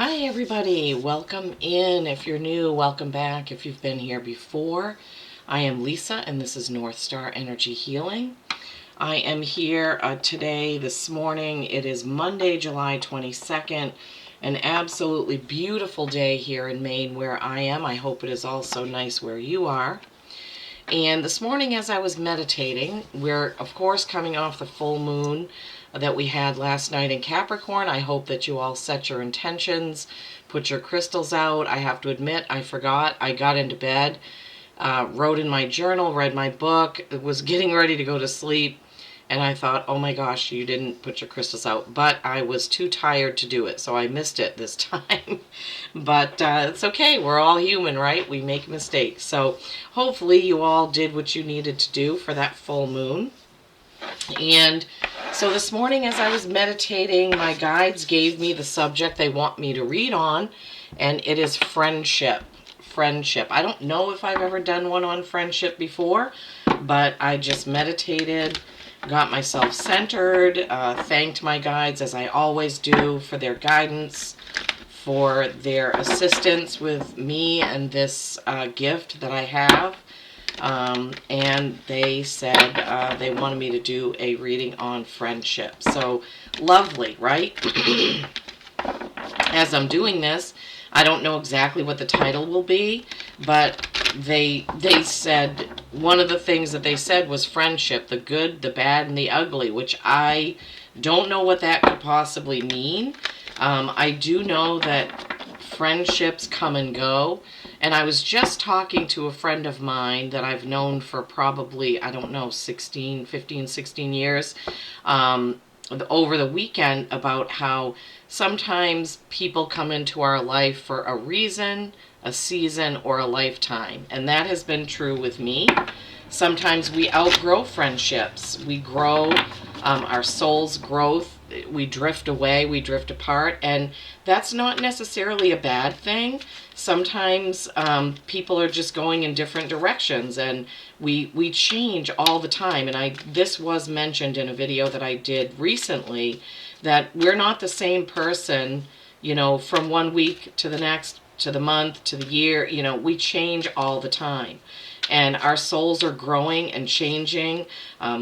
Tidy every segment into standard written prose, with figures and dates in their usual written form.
Hi everybody, welcome in. If you're new, welcome back. If you've been here before, I am Lisa and this is North Star Energy Healing. I am here this morning. It is Monday, July 22nd, an absolutely beautiful day here in Maine where I am. I hope it is also nice where you are. And this morning as I was meditating, we're of course coming off the full moon that we had last night in Capricorn. I hope that you all set your intentions, put your crystals out. I have to admit, I forgot. I got into bed, wrote in my journal, read my book, was getting ready to go to sleep, and I thought, oh my gosh, you didn't put your crystals out. But I was too tired to do it, so I missed it this time. But it's okay. We're all human, right? We make mistakes. So hopefully you all did what you needed to do for that full moon. And so this morning as I was meditating, my guides gave me the subject they want me to read on, and it is friendship. Friendship. I don't know if I've ever done one on friendship before, but I just meditated, got myself centered, thanked my guides as I always do for their guidance, for their assistance with me and this gift that I have. And they said they wanted me to do a reading on friendship. So lovely, right? As I'm doing this, I don't know exactly what the title will be, but they said one of the things that they said was friendship, the good, the bad, and the ugly, which I don't know what that could possibly mean. I do know that friendships come and go. And I was just talking to a friend of mine that I've known for probably, I don't know, 15, 16 years, over the weekend about how sometimes people come into our life for a reason, a season, or a lifetime. And that has been true with me. Sometimes we outgrow friendships. We grow, our soul's growth. We drift away, we drift apart, and that's not necessarily a bad thing. Sometimes people are just going in different directions, and we change all the time. And this was mentioned in a video that I did recently, that we're not the same person, from one week to the next, to the month, to the year. We change all the time. And our souls are growing and changing.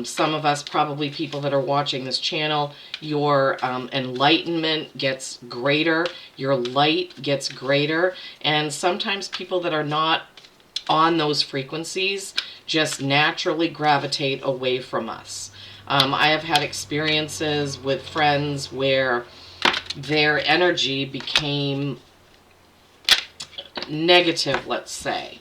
Some of us, probably people that are watching this channel, your enlightenment gets greater, your light gets greater, and sometimes people that are not on those frequencies just naturally gravitate away from us. I have had experiences with friends where their energy became negative, let's say.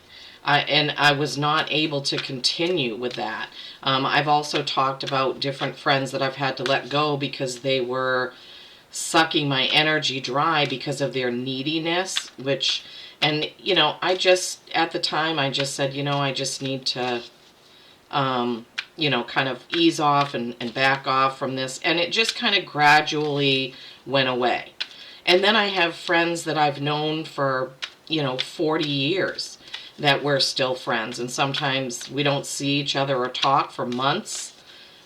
And I was not able to continue with that. I've also talked about different friends that I've had to let go because they were sucking my energy dry because of their neediness, at the time, I just said, I just need to, kind of ease off and back off from this. And it just kind of gradually went away. And then I have friends that I've known for, 40 years. That we're still friends, and sometimes we don't see each other or talk for months,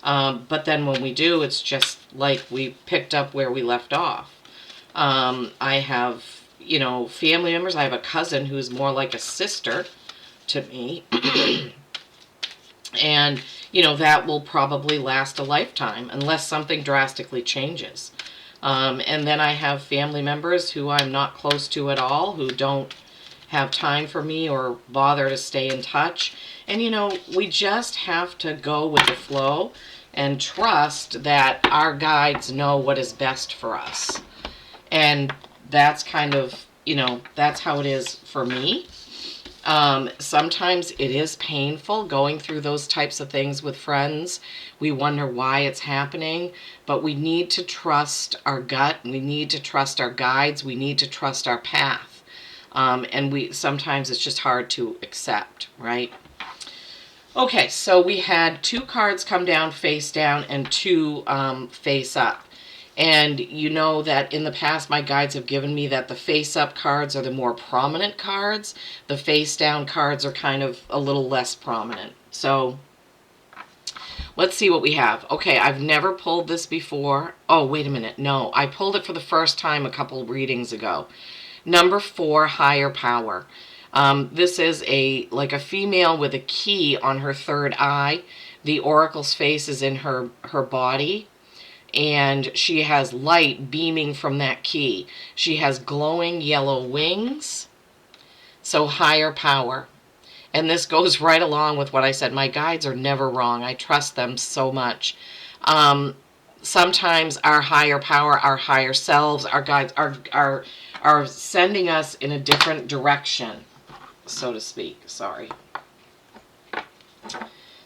but then when we do, it's just like we picked up where we left off. I have, family members. I have a cousin who's more like a sister to me, and, that will probably last a lifetime unless something drastically changes. And then I have family members who I'm not close to at all, who don't have time for me or bother to stay in touch. And we just have to go with the flow and trust that our guides know what is best for us. And that's kind of, that's how it is for me. Sometimes it is painful going through those types of things with friends. We wonder why it's happening, but we need to trust our gut. We need to trust our guides. We need to trust our path. And sometimes it's just hard to accept, right? Okay, so we had 2 cards come down face down and 2 face up. And you know that in the past my guides have given me that the face up cards are the more prominent cards. The face down cards are kind of a little less prominent. So Let's see what we have. Okay, I've never pulled this before. Oh, wait a minute. No, I pulled it for the first time a couple readings ago. Number 4, higher power. This is like a female with a key on her third eye. The oracle's face is in her body, and she has light beaming from that key. She has glowing yellow wings. So higher power. And this goes right along with what I said. My guides are never wrong. I trust them so much. Sometimes our higher power, our higher selves, our guides are sending us in a different direction, so to speak. Sorry.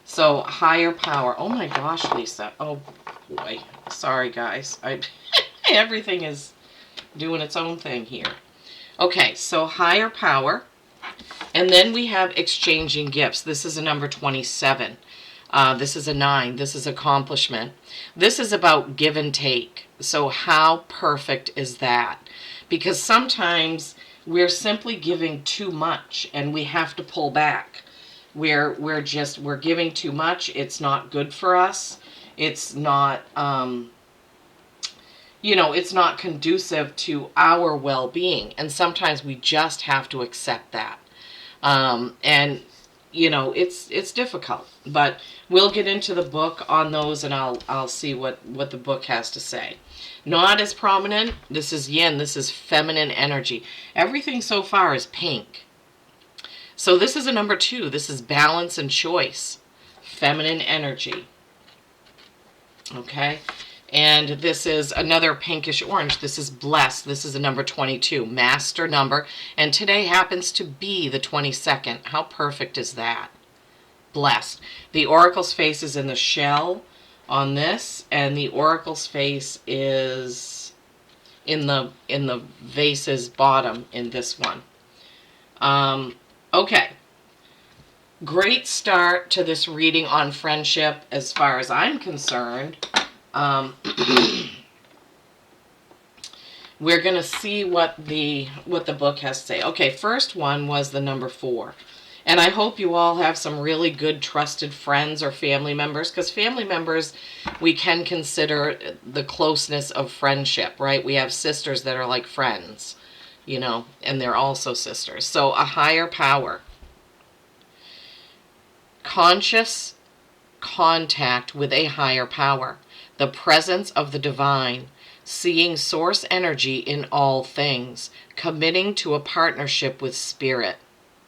So higher power. Oh my gosh, Lisa. Oh boy. Sorry, guys. Everything is doing its own thing here. Okay, so higher power. And then we have exchanging gifts. This is a number 27. This is a 9. This is accomplishment. This is about give and take. So how perfect is that? Because sometimes we're simply giving too much and we have to pull back. We're giving too much. It's not good for us. It's not it's not conducive to our well-being. And sometimes we just have to accept that. And it's difficult, but we'll get into the book on those, and I'll see what the book has to say. Not as prominent. This is yin. This is feminine energy. Everything so far is pink. So this is a number 2. This is balance and choice. Feminine energy. Okay. And this is another pinkish orange. This is blessed. This is a number 22, master number. And today happens to be the 22nd. How perfect is that? Blessed. The oracle's face is in the shell on this, and the oracle's face is in the vase's bottom in this one. Okay. Great start to this reading on friendship as far as I'm concerned. We're going to see what the book has to say. Okay, first one was the number 4. And I hope you all have some really good trusted friends or family members, because family members we can consider the closeness of friendship, right? We have sisters that are like friends, and they're also sisters. So a higher power. Conscious contact with a higher power. The presence of the divine, seeing source energy in all things, committing to a partnership with spirit.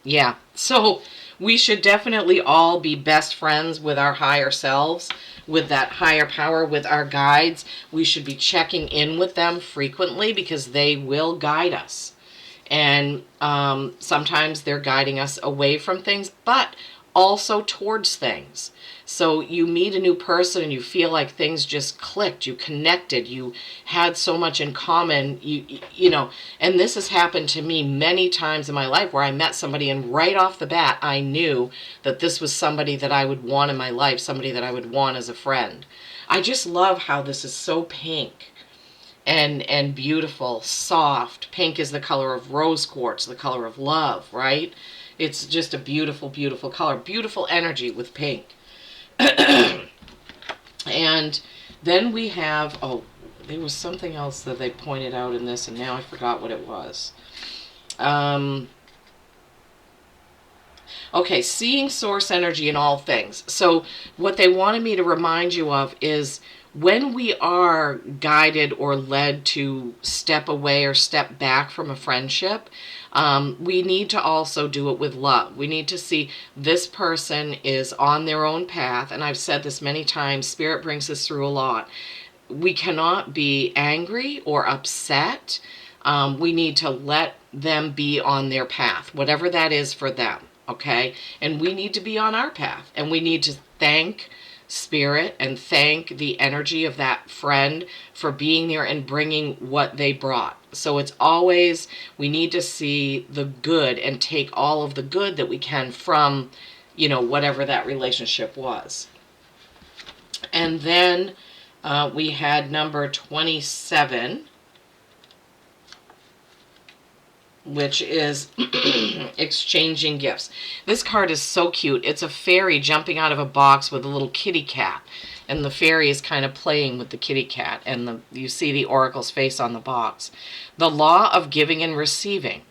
Yeah, so we should definitely all be best friends with our higher selves, with that higher power, with our guides. We should be checking in with them frequently because they will guide us. And sometimes they're guiding us away from things, but also towards things. So you meet a new person and you feel like things just clicked, you connected, you had so much in common, and this has happened to me many times in my life where I met somebody and right off the bat I knew that this was somebody that I would want in my life, somebody that I would want as a friend. I just love how this is so pink and beautiful, soft. Pink is the color of rose quartz, the color of love, right? It's just a beautiful, beautiful color, beautiful energy with pink. And then we have, there was something else that they pointed out in this, and now I forgot what it was. Okay, seeing source energy in all things. So what they wanted me to remind you of is when we are guided or led to step away or step back from a friendship, we need to also do it with love. We need to see this person is on their own path. And I've said this many times, Spirit brings us through a lot. We cannot be angry or upset. We need to let them be on their path, whatever that is for them. Okay? And we need to be on our path. And we need to thank Spirit and thank the energy of that friend for being there and bringing what they brought. So it's always, we need to see the good and take all of the good that we can from, whatever that relationship was. And then we had number 27. which is exchanging gifts. This card is so cute. It's a fairy jumping out of a box with a little kitty cat. And the fairy is kind of playing with the kitty cat. And you see the oracle's face on the box. The law of giving and receiving.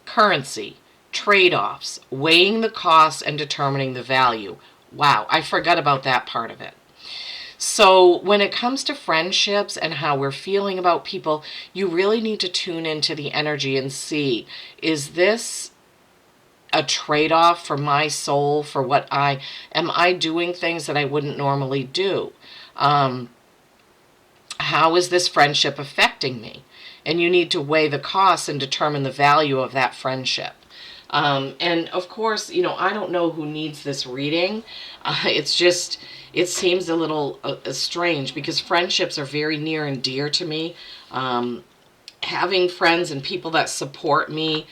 Currency. Trade-offs. Weighing the costs and determining the value. Wow, I forgot about that part of it. So when it comes to friendships and how we're feeling about people, you really need to tune into the energy and see, is this a trade-off for my soul, for what am I doing things that I wouldn't normally do? How is this friendship affecting me? And you need to weigh the costs and determine the value of that friendship. And of course, I don't know who needs this reading. It's just, it seems a little strange because friendships are very near and dear to me. Having friends and people that support me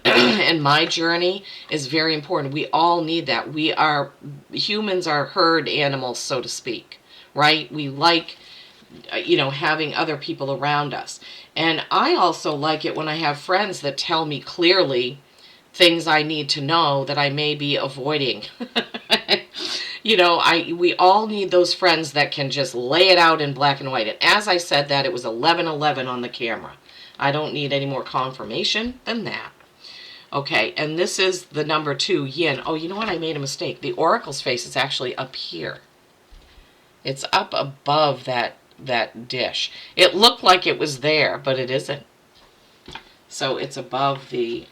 and my journey is very important. We all need that. Humans are herd animals, so to speak, right? We like, having other people around us. And I also like it when I have friends that tell me clearly things I need to know that I may be avoiding. We all need those friends that can just lay it out in black and white. And as I said that, it was 11:11 on the camera. I don't need any more confirmation than that. Okay, and this is the number 2, yin. Oh, you know what? I made a mistake. The oracle's face is actually up here. It's up above that dish. It looked like it was there, but it isn't. So it's above the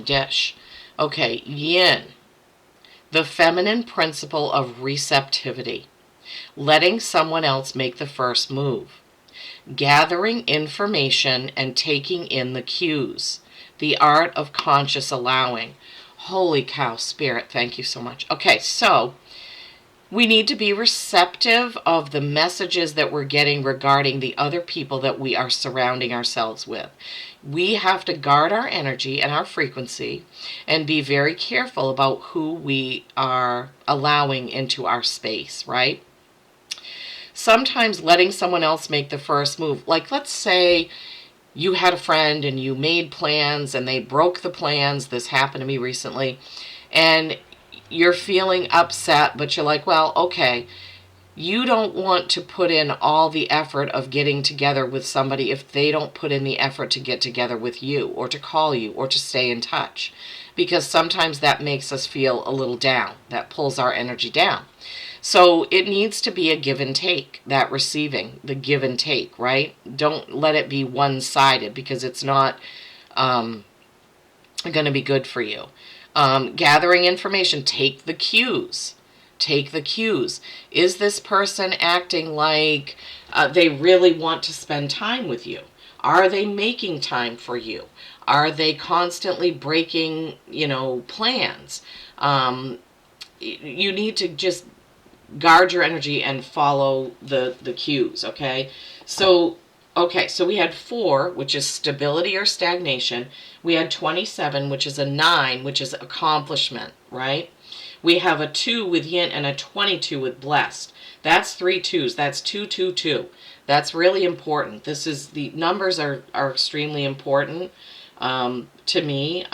dish. Okay, yin. The feminine principle of receptivity. Letting someone else make the first move. Gathering information and taking in the cues. The art of conscious allowing. Holy cow, Spirit, thank you so much. Okay, so we need to be receptive of the messages that we're getting regarding the other people that we are surrounding ourselves with. We have to guard our energy and our frequency and be very careful about who we are allowing into our space, right? Sometimes letting someone else make the first move, like let's say you had a friend and you made plans and they broke the plans. This happened to me recently. And you're feeling upset, but you're like, well, okay, you don't want to put in all the effort of getting together with somebody if they don't put in the effort to get together with you or to call you or to stay in touch. Because sometimes that makes us feel a little down. That pulls our energy down. So it needs to be a give and take, that receiving, the give and take, right? Don't let it be one-sided because it's not going to be good for you. Gathering information, take the cues. Take the cues. Is this person acting like they really want to spend time with you? Are they making time for you? Are they constantly breaking, plans? You need to just guard your energy and follow the cues, okay? So we had 4, which is stability or stagnation. We had 27, which is a 9, which is accomplishment, right? We have a 2 with yin and a 22 with blessed. That's 3 2s. That's 2 2 2. That's really important. The numbers are extremely important to me.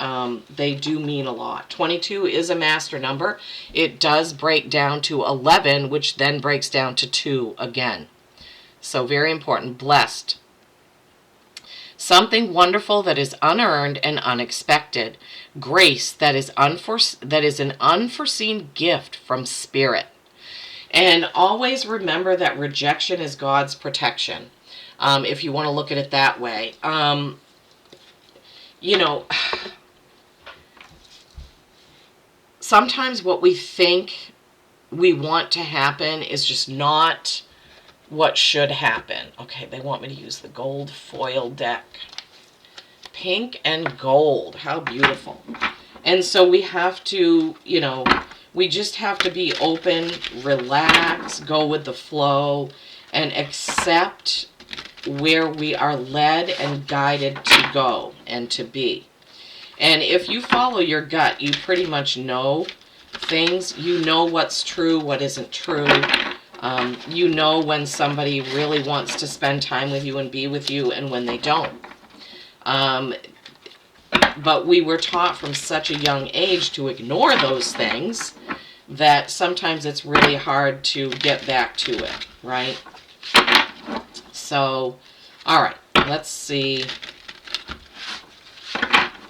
They do mean a lot. 22 is a master number. It does break down to 11, which then breaks down to 2 again. So very important. Blessed. Something wonderful that is unearned and unexpected. Grace that is an unforeseen gift from Spirit. And always remember that rejection is God's protection. If you want to look at it that way. Sometimes what we think we want to happen is just not what should happen. Okay, they want me to use the gold foil deck. Pink and gold. How beautiful. And so we have to, we just have to be open, relax, go with the flow, and accept where we are led and guided to go and to be. And if you follow your gut, you pretty much know things. You know what's true, what isn't true. You know when somebody really wants to spend time with you and be with you and when they don't. Um, but we were taught from such a young age to ignore those things that sometimes it's really hard to get back to it, right? So, all right, let's see.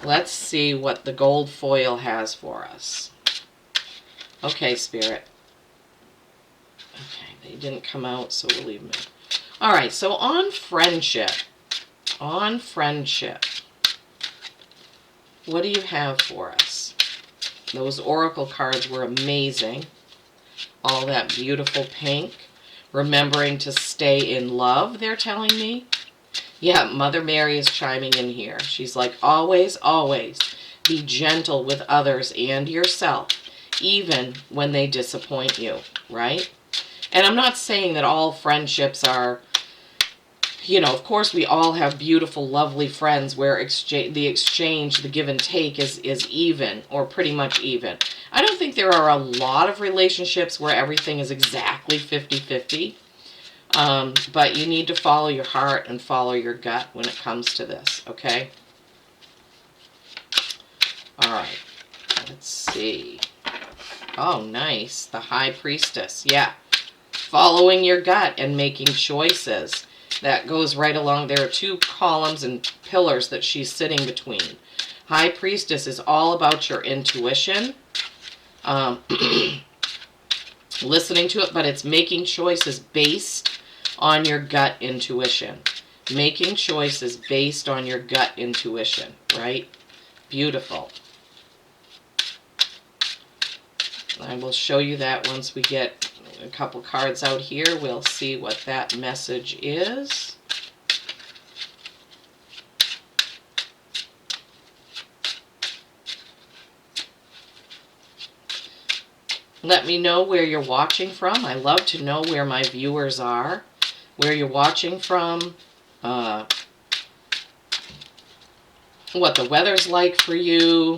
Let's see what the gold foil has for us. Okay, Spirit. Okay, they didn't come out, so we'll leave them in. All right, so on friendship. On friendship. What do you have for us? Those oracle cards were amazing. All that beautiful pink. Remembering to stay in love, they're telling me. Yeah, Mother Mary is chiming in here. She's like, always, always be gentle with others and yourself, even when they disappoint you, right? And I'm not saying that all friendships are, of course we all have beautiful, lovely friends where the exchange, the give and take is even, or pretty much even. I don't think there are a lot of relationships where everything is exactly 50-50. But you need to follow your heart and follow your gut when it comes to this, okay? All right, let's see. Oh, nice. The High Priestess. Yeah. Following your gut and making choices. That goes right along. There are two columns and pillars that she's sitting between. High Priestess is all about your intuition. Listening to it, but it's making choices based on your gut intuition. Making choices based on your gut intuition, right? Beautiful. I will show you that once we get a couple cards out here. We'll see what that message is. Let me know where you're watching from. I love to know where my viewers are, where you're watching from, what the weather's like for you,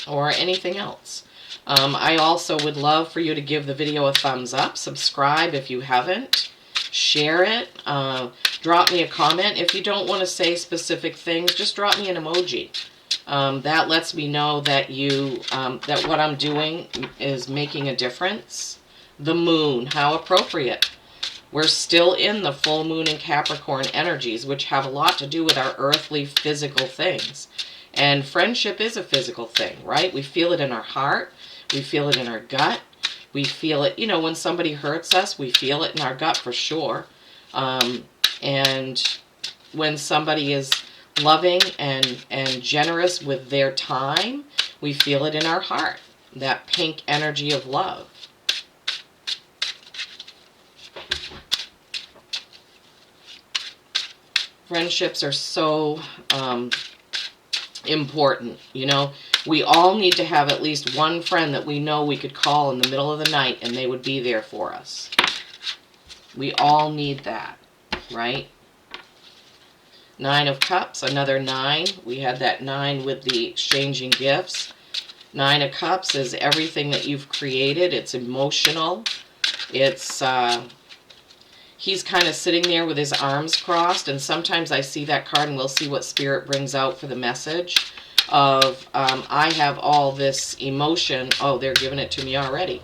or anything else. I also would love for you to give the video a thumbs up, subscribe if you haven't, share it, drop me a comment. If you don't want to say specific things, just drop me an emoji. That lets me know that that what I'm doing is making a difference. The moon, how appropriate. We're still in the full moon in Capricorn energies, which have a lot to do with our earthly physical things. And friendship is a physical thing, right? We feel it in our heart. We feel it in our gut. We feel it, when somebody hurts us, we feel it in our gut for sure. And when somebody is loving and generous with their time, we feel it in our heart. That pink energy of love. Friendships are so important, We all need to have at least one friend that we know we could call in the middle of the night and they would be there for us. We all need that, right? 9 of Cups, another 9. We had that 9 with the exchanging gifts. 9 of Cups is everything that you've created. It's emotional. It's, he's kind of sitting there with his arms crossed, and sometimes I see that card and we'll see what Spirit brings out for the message of, I have all this emotion. Oh, they're giving it to me already.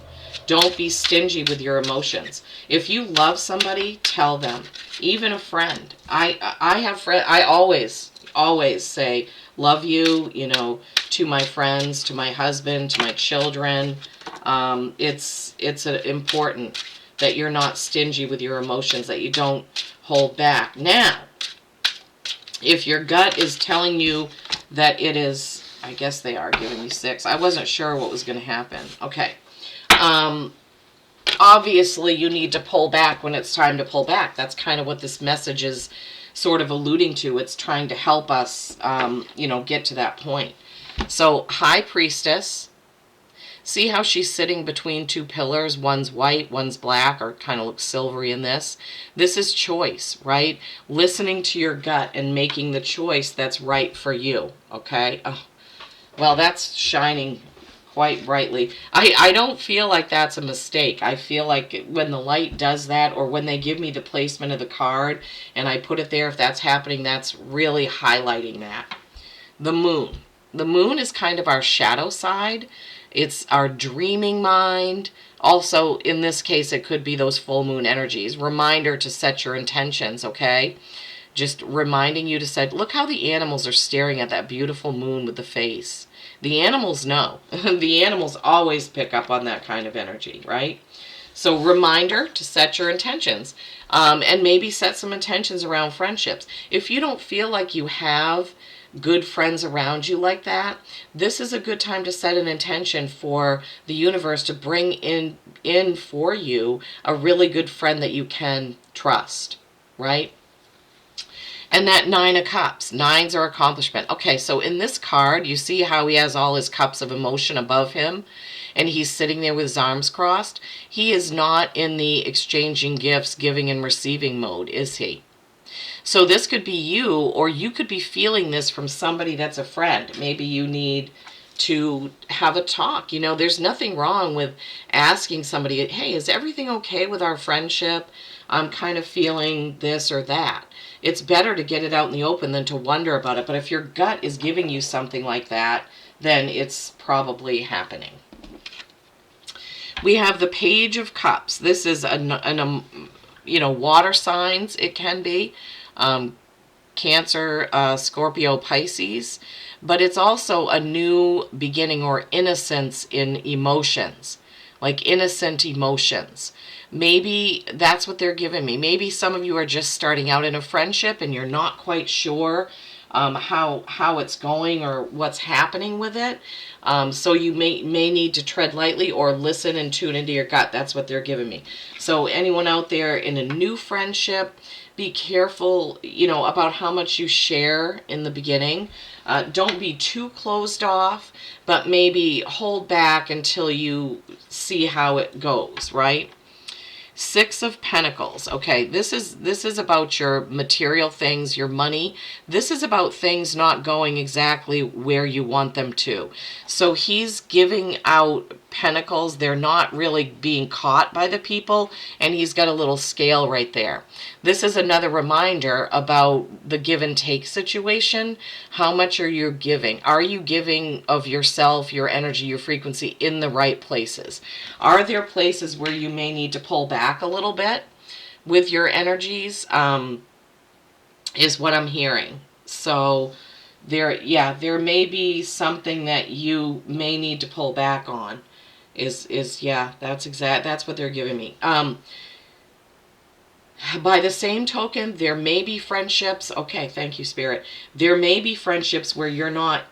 Don't be stingy with your emotions. If you love somebody, tell them. Even a friend. I have friends. I always say, love you, to my friends, to my husband, to my children. It's important that you're not stingy with your emotions, that you don't hold back. Now, if your gut is telling you that it is, I guess they are giving me 6. I wasn't sure what was going to happen. Okay. Obviously, you need to pull back when it's time to pull back. That's kind of what this message is sort of alluding to. It's trying to help us, get to that point. So, High Priestess. See how she's sitting between two pillars? One's white, one's black, or kind of looks silvery in this. This is choice, right? Listening to your gut and making the choice that's right for you, okay? Oh, well, that's shining quite brightly. I don't feel like that's a mistake. I feel like when the light does that, or when they give me the placement of the card and I put it there, if that's happening, that's really highlighting that. The moon. The moon is kind of our shadow side. It's our dreaming mind. Also, in this case, it could be those full moon energies. Reminder to set your intentions, okay? Just reminding you to say, look how the animals are staring at that beautiful moon with the face. The animals know. The animals always pick up on that kind of energy, right? So reminder to set your intentions, and maybe set some intentions around friendships. If you don't feel like you have good friends around you like that, this is a good time to set an intention for the universe to bring in for you a really good friend that you can trust, right? And that Nine of Cups. Nines are accomplishment. Okay, so in this card, you see how he has all his cups of emotion above him, and he's sitting there with his arms crossed. He is not in the exchanging gifts, giving and receiving mode, is he? So this could be you, or you could be feeling this from somebody that's a friend. Maybe you need to have a talk. You know, there's nothing wrong with asking somebody, hey, is everything okay with our friendship? I'm kind of feeling this or that. It's better to get it out in the open than to wonder about it. But if your gut is giving you something like that, then it's probably happening. We have the Page of Cups. This is water signs. It can be Cancer, Scorpio, Pisces, but it's also a new beginning or innocence in emotions, like innocent emotions. Maybe that's what they're giving me. Maybe some of you are just starting out in a friendship and you're not quite sure how it's going or what's happening with it. So you may need to tread lightly or listen and tune into your gut. That's what they're giving me. So anyone out there in a new friendship, be careful, about how much you share in the beginning. Don't be too closed off, but maybe hold back until you see how it goes, right? Six of Pentacles. Okay, this is about your material things, your money. This is about things not going exactly where you want them to. So he's giving out pentacles. They're not really being caught by the people, and he's got a little scale right there. This is another reminder about the give and take situation. How much are you giving? Are you giving of yourself, your energy, your frequency in the right places? Are there places where you may need to pull back a little bit with your energies, is what I'm hearing. So there may be something that you may need to pull back on. That's what they're giving me. By the same token, there may be friendships. Okay, thank you, Spirit. There may be friendships where you're not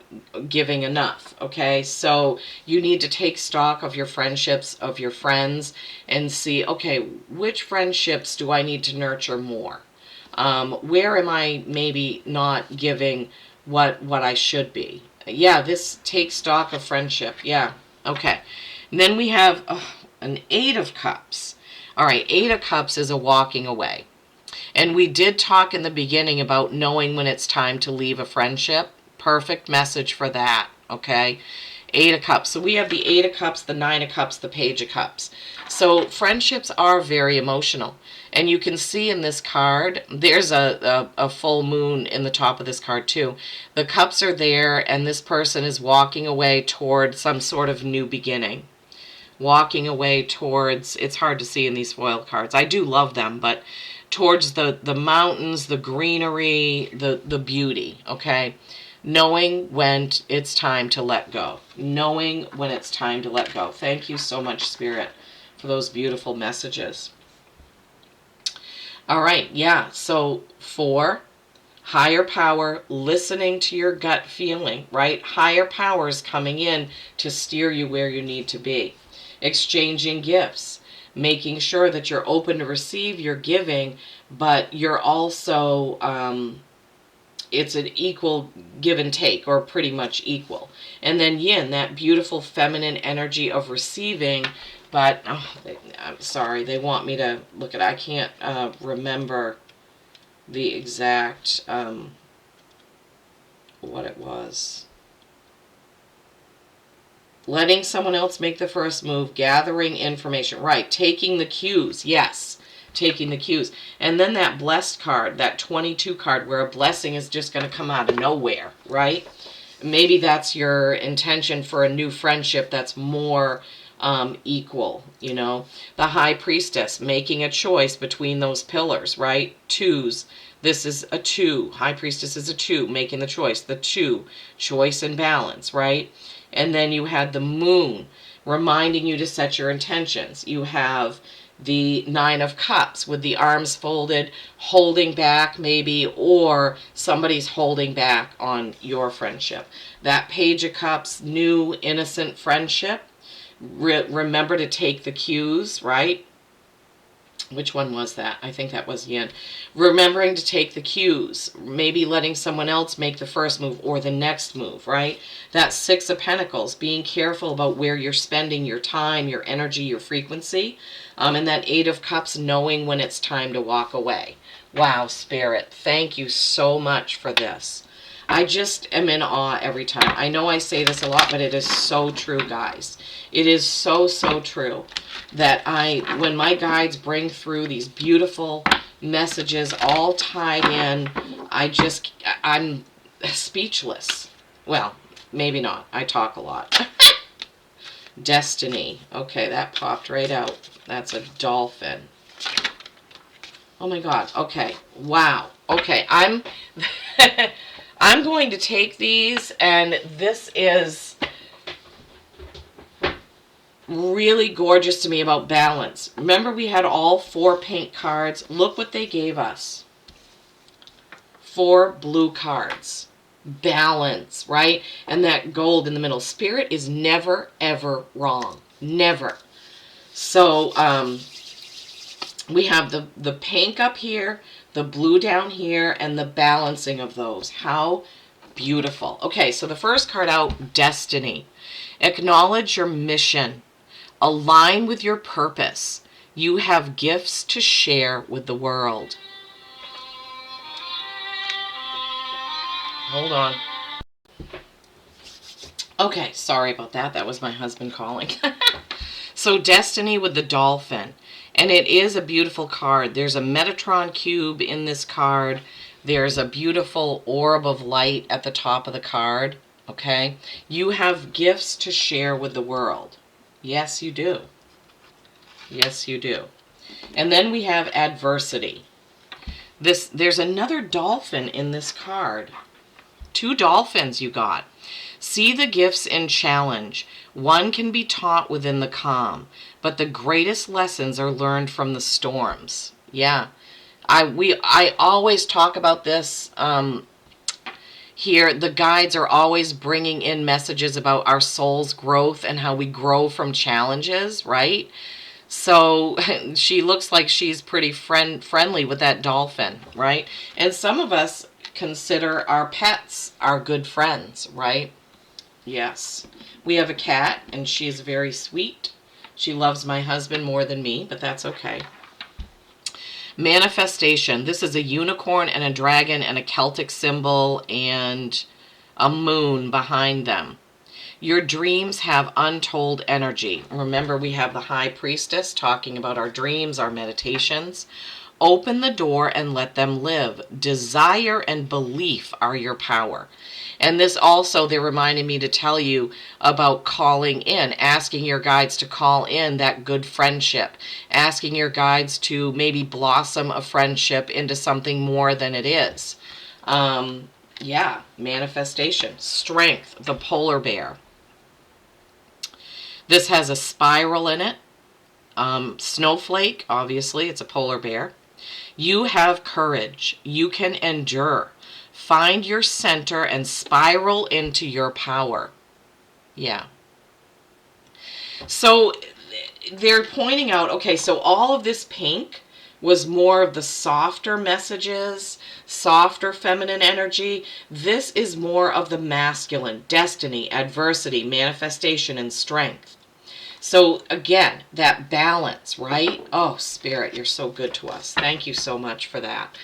giving enough. Okay, so you need to take stock of your friendships, of your friends, and see, okay, which friendships do I need to nurture more? Where am I maybe not giving what I should be? Yeah, this takes stock of friendship. Yeah, okay. And then we have an Eight of Cups. All right, Eight of Cups is a walking away. And we did talk in the beginning about knowing when it's time to leave a friendship. Perfect message for that, okay? Eight of Cups. So we have the Eight of Cups, the Nine of Cups, the Page of Cups. So friendships are very emotional. And you can see in this card, there's a full moon in the top of this card too. The cups are there, and this person is walking away toward some sort of new beginning. Walking away towards, it's hard to see in these foil cards. I do love them, but towards the mountains, the greenery, the beauty, okay? Knowing when it's time to let go. Knowing when it's time to let go. Thank you so much, Spirit, for those beautiful messages. All right, yeah, so 4, higher power, listening to your gut feeling, right? Higher powers coming in to steer you where you need to be. Exchanging gifts, making sure that you're open to receive your giving, but you're also, it's an equal give and take, or pretty much equal. And then Yin, that beautiful feminine energy of receiving, but I'm sorry, they want me to look at, I can't remember the exact, what it was. letting someone else make the first move, gathering information. Right, taking the cues. Yes, taking the cues. And then that blessed card, that 22 card, where a blessing is just going to come out of nowhere, right? Maybe that's your intention for a new friendship that's more equal, you know. The High Priestess, making a choice between those pillars, right? Twos. This is a 2. High Priestess is a 2, making the choice. The 2, choice and balance, right? And then you had the Moon, reminding you to set your intentions. You have the 9 of Cups with the arms folded, holding back maybe, or somebody's holding back on your friendship. That Page of Cups, new innocent friendship. Remember to take the cues, right? Which one was that? I think that was Yin. Remembering to take the cues. Maybe letting someone else make the first move or the next move, right? That 6 of Pentacles. Being careful about where you're spending your time, your energy, your frequency. And that 8 of Cups, knowing when it's time to walk away. Wow, Spirit. Thank you so much for this. I just am in awe every time. I know I say this a lot, but it is so true, guys. It is so, so true that when my guides bring through these beautiful messages all tied in, I'm speechless. Well, maybe not. I talk a lot. Destiny. Okay, that popped right out. That's a dolphin. Oh my God. Okay. Wow. Okay, I'm going to take these, and this is really gorgeous to me about balance. Remember, we had all 4 pink cards. Look what they gave us. 4 blue cards. Balance, right? And that gold in the middle. Spirit is never, ever wrong. Never. So, we have the pink up here, the blue down here, and the balancing of those. How beautiful. Okay, so the first card out, Destiny. Acknowledge your mission. Align with your purpose. You have gifts to share with the world. Hold on. Okay, sorry about that. That was my husband calling. So Destiny with the dolphin. And it is a beautiful card. There's a Metatron cube in this card. There's a beautiful orb of light at the top of the card. Okay? You have gifts to share with the world. Yes, you do. Yes, you do. And then we have adversity. There's another dolphin in this card. 2 dolphins you got. See the gifts in challenge. One can be taught within the calm, but the greatest lessons are learned from the storms. Yeah. I always talk about this here. The guides are always bringing in messages about our soul's growth and how we grow from challenges, right? So she looks like she's pretty friendly with that dolphin, right? And some of us consider our pets our good friends, right? Yes. We have a cat, and she's very sweet. She loves my husband more than me, but that's okay. Manifestation. This is a unicorn and a dragon and a Celtic symbol and a moon behind them. Your dreams have untold energy. Remember, we have the High Priestess talking about our dreams, our meditations. Open the door and let them live. Desire and belief are your power. And this also, they reminded me to tell you about calling in, asking your guides to call in that good friendship, asking your guides to maybe blossom a friendship into something more than it is. Yeah, manifestation. Strength, the polar bear. This has a spiral in it. Snowflake, obviously, it's a polar bear. You have courage. You can endure. Find your center and spiral into your power. Yeah. So they're pointing out, okay, so all of this pink was more of the softer messages, softer feminine energy. This is more of the masculine, destiny, adversity, manifestation, and strength. So again, that balance, right? Oh, Spirit, you're so good to us. Thank you so much for that.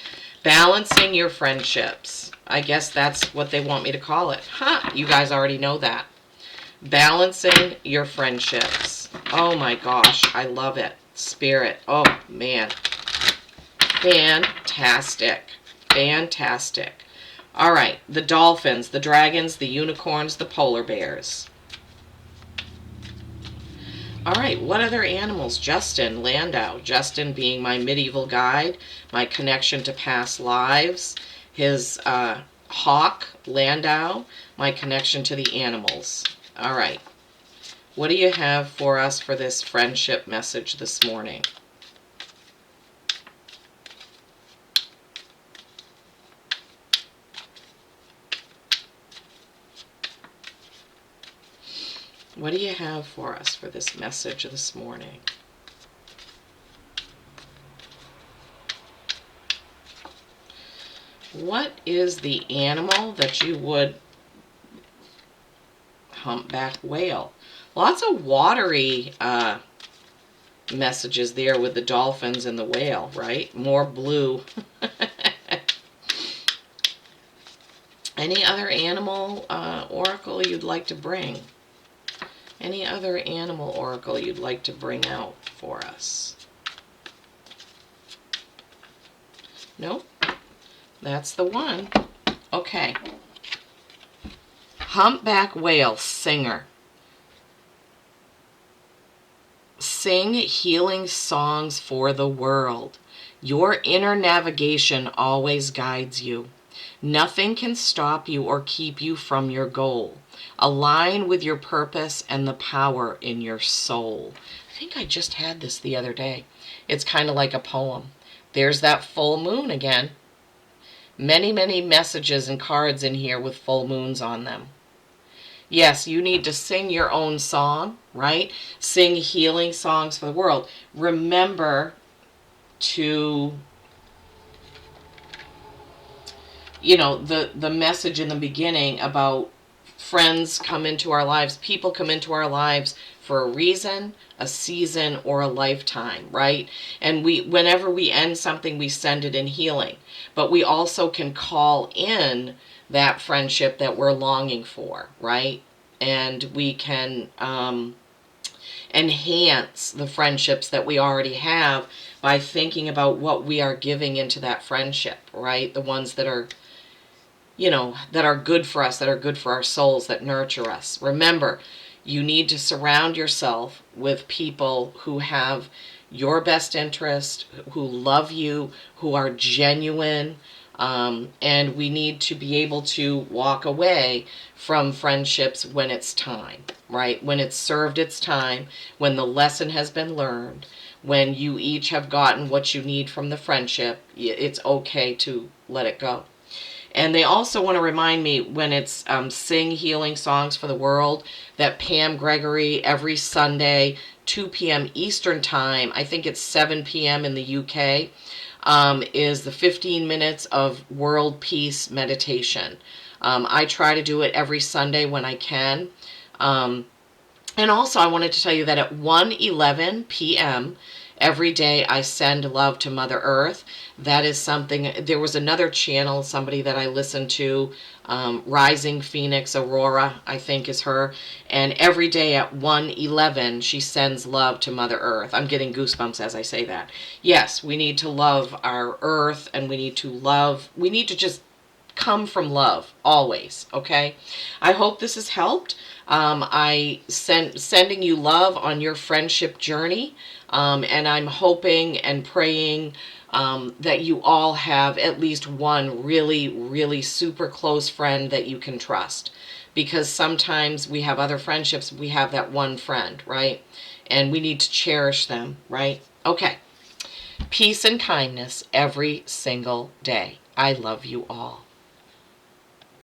Balancing your friendships. I guess that's what they want me to call it. Huh, you guys already know that. Balancing your friendships. Oh my gosh, I love it. Spirit. Oh man. Fantastic. Fantastic. All right, the dolphins, the dragons, the unicorns, the polar bears. All right, what other animals? Justin Landau. Justin being my medieval guide, my connection to past lives. His hawk, Landau, my connection to the animals. All right, what do you have for us for this friendship message this morning? What do you have for us for this message this morning? What is the animal that you would... Humpback whale. Lots of watery messages there with the dolphins and the whale, right? More blue. Any other animal oracle you'd like to bring? Any other animal oracle you'd like to bring out for us? Nope. That's the one. Okay. Humpback whale, singer. Sing healing songs for the world. Your inner navigation always guides you. Nothing can stop you or keep you from your goal. Align with your purpose and the power in your soul. I think I just had this the other day. It's kind of like a poem. There's that full moon again. Many, many messages and cards in here with full moons on them. Yes, you need to sing your own song, right? Sing healing songs for the world. Remember to, the message in the beginning about friends come into our lives, people come into our lives for a reason, a season, or a lifetime, right? And whenever we end something, we send it in healing. But we also can call in that friendship that we're longing for, right? And we can enhance the friendships that we already have by thinking about what we are giving into that friendship, right? The ones that are, that are good for us, that are good for our souls, that nurture us. Remember, you need to surround yourself with people who have your best interest, who love you, who are genuine, and we need to be able to walk away from friendships when it's time, right? When it's served its time, when the lesson has been learned, when you each have gotten what you need from the friendship, it's okay to let it go. And they also want to remind me when it's Sing Healing Songs for the World, that Pam Gregory every Sunday, 2 p.m. Eastern Time, I think it's 7 p.m. in the UK, is the 15 minutes of world peace meditation. I try to do it every Sunday when I can. And also I wanted to tell you that at 1:11 p.m., every day I send love to Mother Earth. That is something, there was another channel, somebody that I listened to, Rising Phoenix Aurora, I think is her. And every day at 1:11, she sends love to Mother Earth. I'm getting goosebumps as I say that. Yes, we need to love our Earth, and we need to just come from love always. Okay, I hope this has helped. Sending you love on your friendship journey, and I'm hoping and praying that you all have at least one really, really super close friend that you can trust, because sometimes we have other friendships, we have that one friend, right? And we need to cherish them, right? Okay, peace and kindness every single day. I love you all.